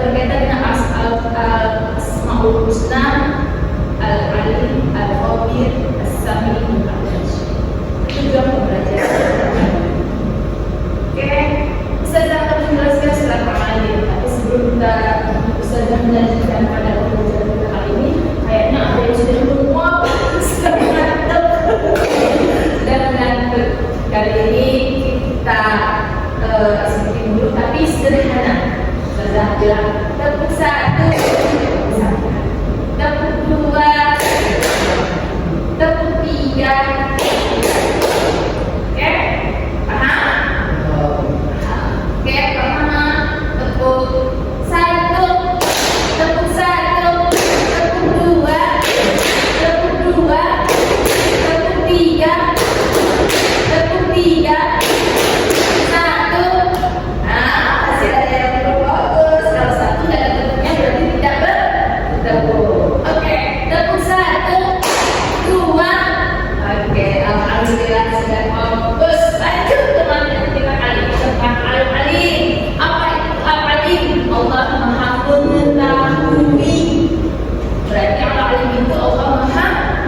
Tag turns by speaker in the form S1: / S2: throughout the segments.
S1: berkaitan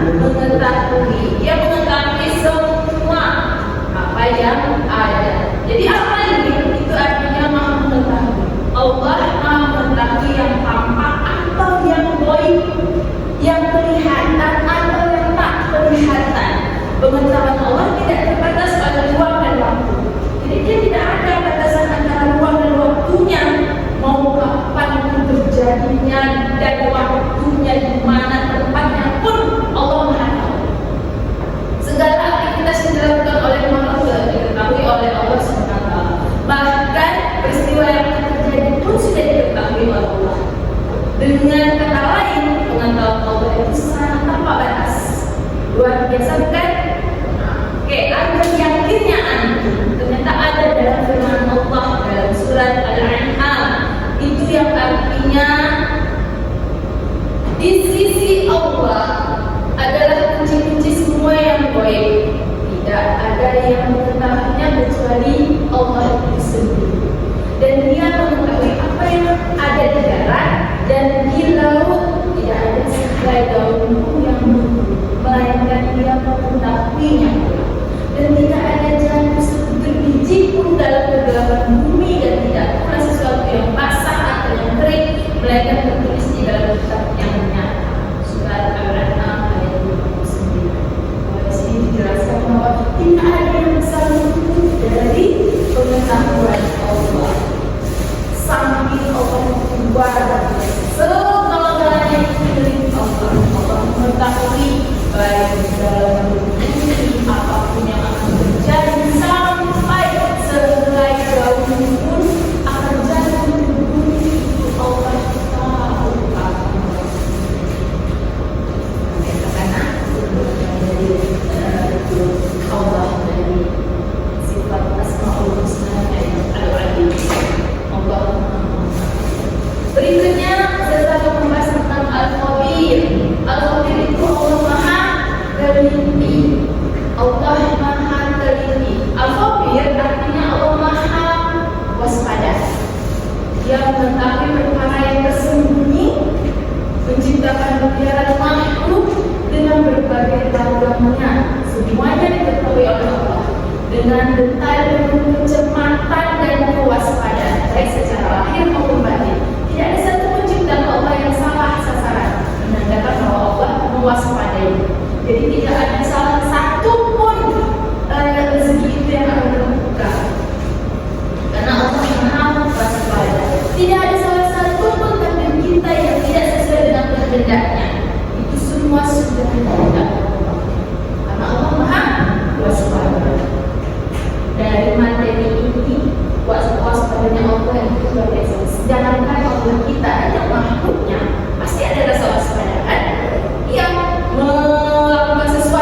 S1: mengetahui. Dia mengetahui semua apa yang ada. Jadi apa ini? Itu artinya Maha mengetahui. Allah Maha mengetahui yang tampak atau yang gaib, yang kelihatan atau yang tak kelihatan. Pengetahuan Allah tidak terbatas pada ruang dan waktu. Jadi dia tidak ada batasan antara ruang dan waktunya, mau kapan terjadinya dan waktunya di mana tempatnya pun Allah Maha tahu. Segala aktivitas yang dilakukan oleh makhluk sudah diketahui oleh Allah SWT. Bahkan peristiwa yang akan terjadi pun sudah diketahui oleh Allah. Dengan kata lain, pengetahuan Allah itu sangat tanpa batas. Luar biasa bukan? Oke, agar yakinnya antum ternyata ada dalam firman Allah dalam surat Al-An'am. Itu yang artinya di sisi Allah adalah kunci-kunci semua yang gaib. Tidak ada yang mengetahuinya kecuali Allah itu sendiri. Dan Dia mengetahui apa yang ada di darat dan di laut. Tidak ada sehelai daun pun yang tumbuh, melainkan Dia mengetahuinya. Dan tidak ada jalan berbiji pun dalam kegelapan bumi, dan tidak pula sesuatu yang basah atau yang kering, melainkan tertulis di dalam kitab yang nyata. Surat Al-An'am ayat 29. Di sini dijelaskan bahwa tidak ada yang bisa luput dari pengetahuan Allah. Samping Allah luar segalanya itu milik Allah. Allah mengetahui baik dalam bumi apapun yang akan terjadi, sampai sehelai daun pun akan jatuh di bumi, itu Allah tahu. Karena Allah dari sifat Asmaul Husna yang Al-Alim. Allah. Berikutnya saya akan membahas tentang Al-Khabir. Al-Khabir itu Allah Maha teliti. Allah Maha teliti. Al-Khabir artinya Allah Maha waspada. Dia mengetahui perkara yang tersembunyi, menciptakan miliaran makhluk dengan berbagai tahuannya. Semuanya diketahui oleh Allah dengan detail penuh kecermatan dan kewaspadaan, baik secara lahir maupun batin. Tidak ada satu penciptaan Allah yang salah sasaran, menandakan bahwa Allah mewaspadai. Jadi tidak ada salah satu pun rezeki itu yang akan terbuka, karena Allah Maha waspada. Tidak ada salah satu pun takdir kita yang tidak sesuai dengan kehendaknya. Itu semua sudah ditetapkan Allah, karena Allah Maha waspada. Dari materi ini, waspadanya Allah itu luar biasa. Jangankan Allah kita, hanya makhluknya pasti ada rasa waspadaan yang melakukan sesuatu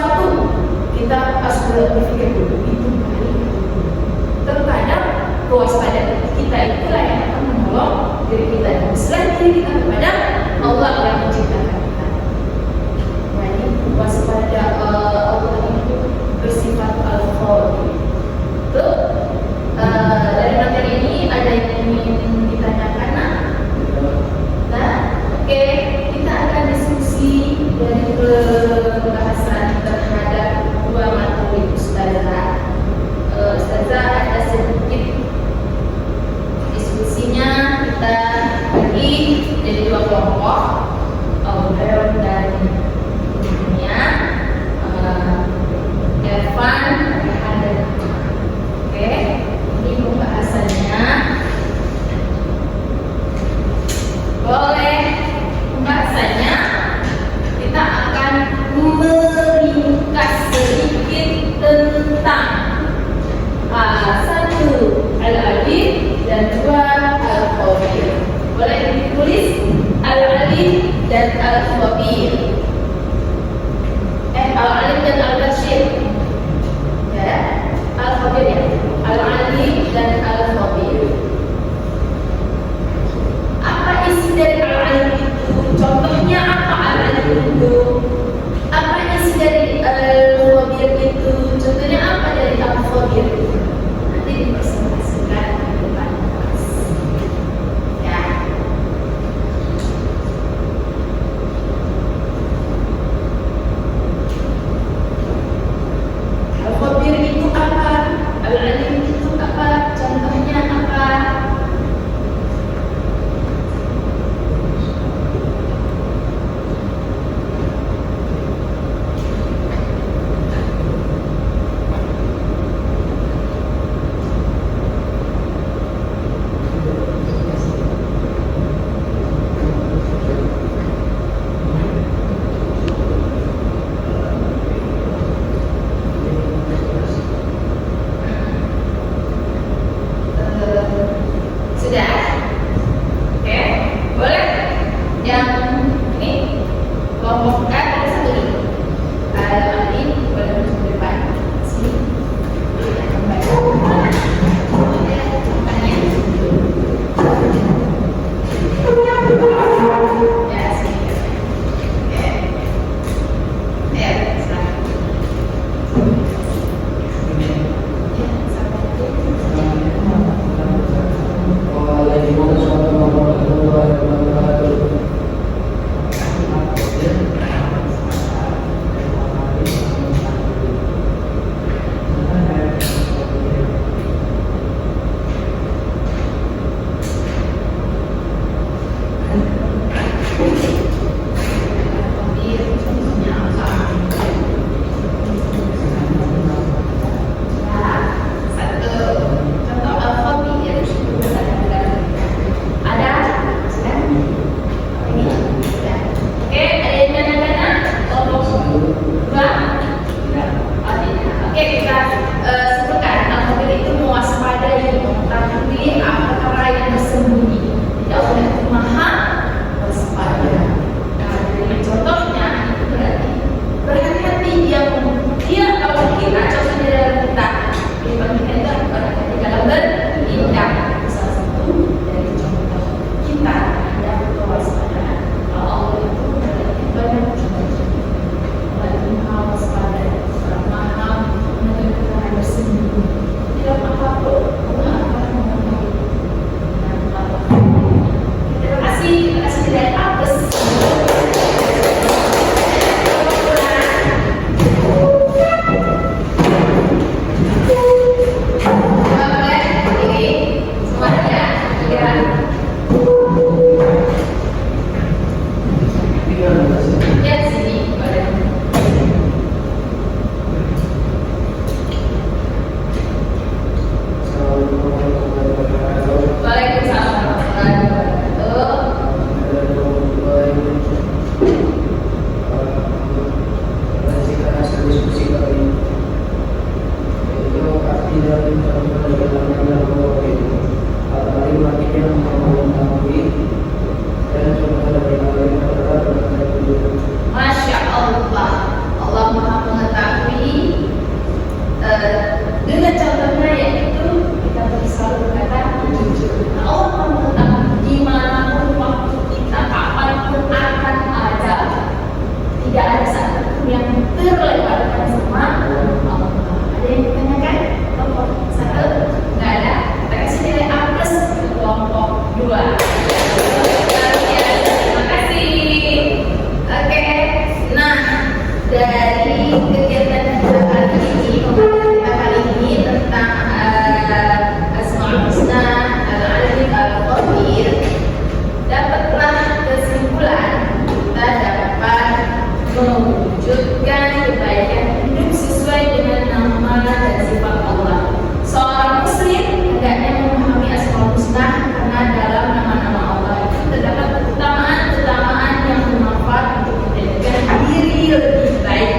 S1: mewujudkan kebaikan hidup sesuai dengan nama dan sifat Allah. Seorang muslim hendaknya memahami Asmaul Husna karena dalam nama-nama Allah itu terdapat keutamaan-keutamaan yang bermanfaat untuk menjadikan diri lebih baik.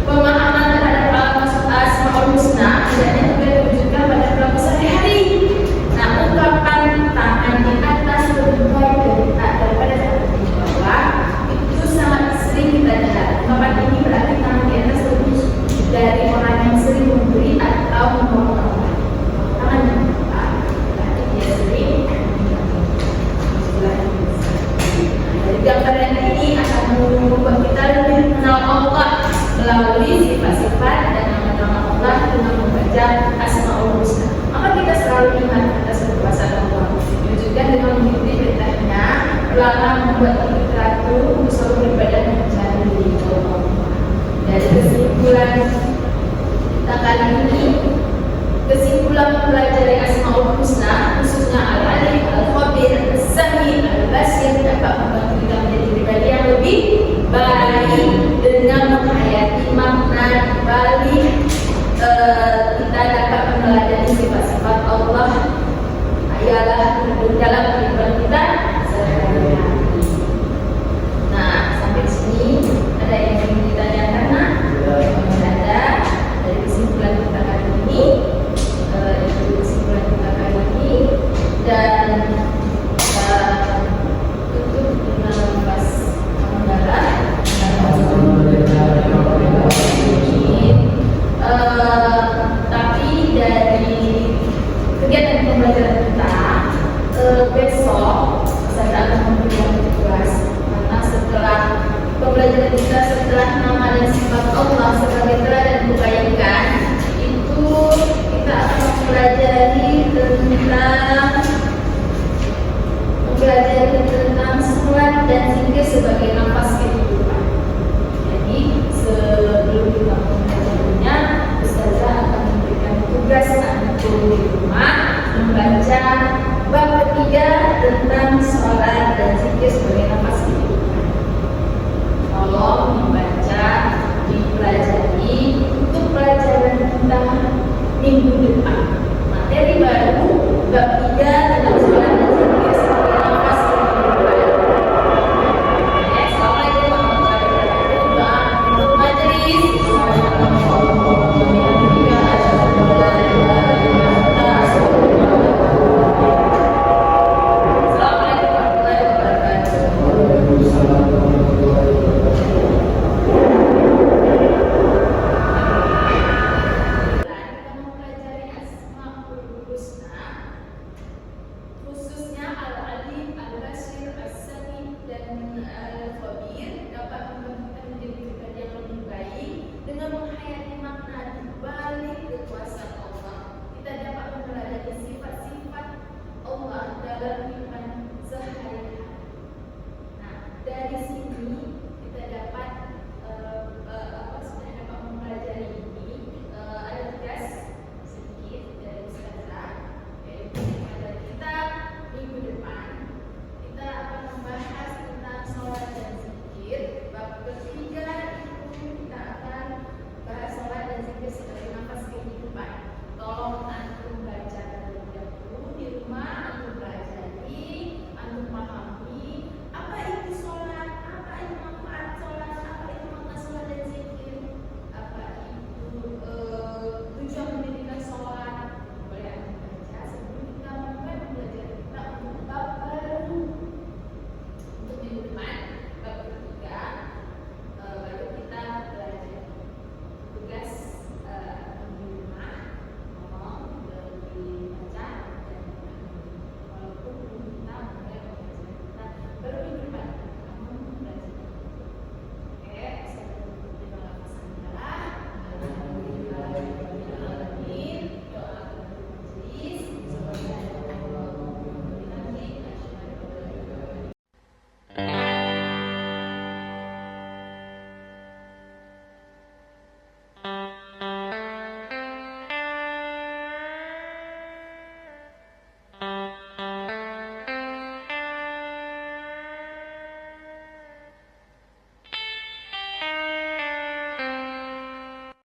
S1: Pemahaman terhadap Asmaul Husna hendaknya juga diwujudkan pada perilaku sehari-hari. Nah, ungkapan tangan di atas lebih baik daripada tangan di bawah itu sangat sering kita dengar. Ungkapan ini berarti tangan di atas lebih dari orang yang sering memberi atau membawa orang lain. Tangan di bawah berarti dia sering dari gambaran ini akan membuat kita lebih mengenal Allah melalui sifat-sifat dan nama-nama Allah dengan membaca Asmaul Husna. Maka kita selalu ingat atas kekuasaan Allah. Diwujudkan dengan mengikuti perintahnya, melarang membuat diri teratur untuk selalu beribadah dan mencari ridho Allah. Dari kesimpulan kita kali ini, kesimpulan mempelajari Asmaul Husna, khususnya Al-Alim, Al-Khabir, As-Sami, Al-Basir dapat membantu kita menjadi pribadi yang lebih baik dengan menghayati makna balik kita dapat meneladani sifat-sifat Allah ialah dalam kehidupan kita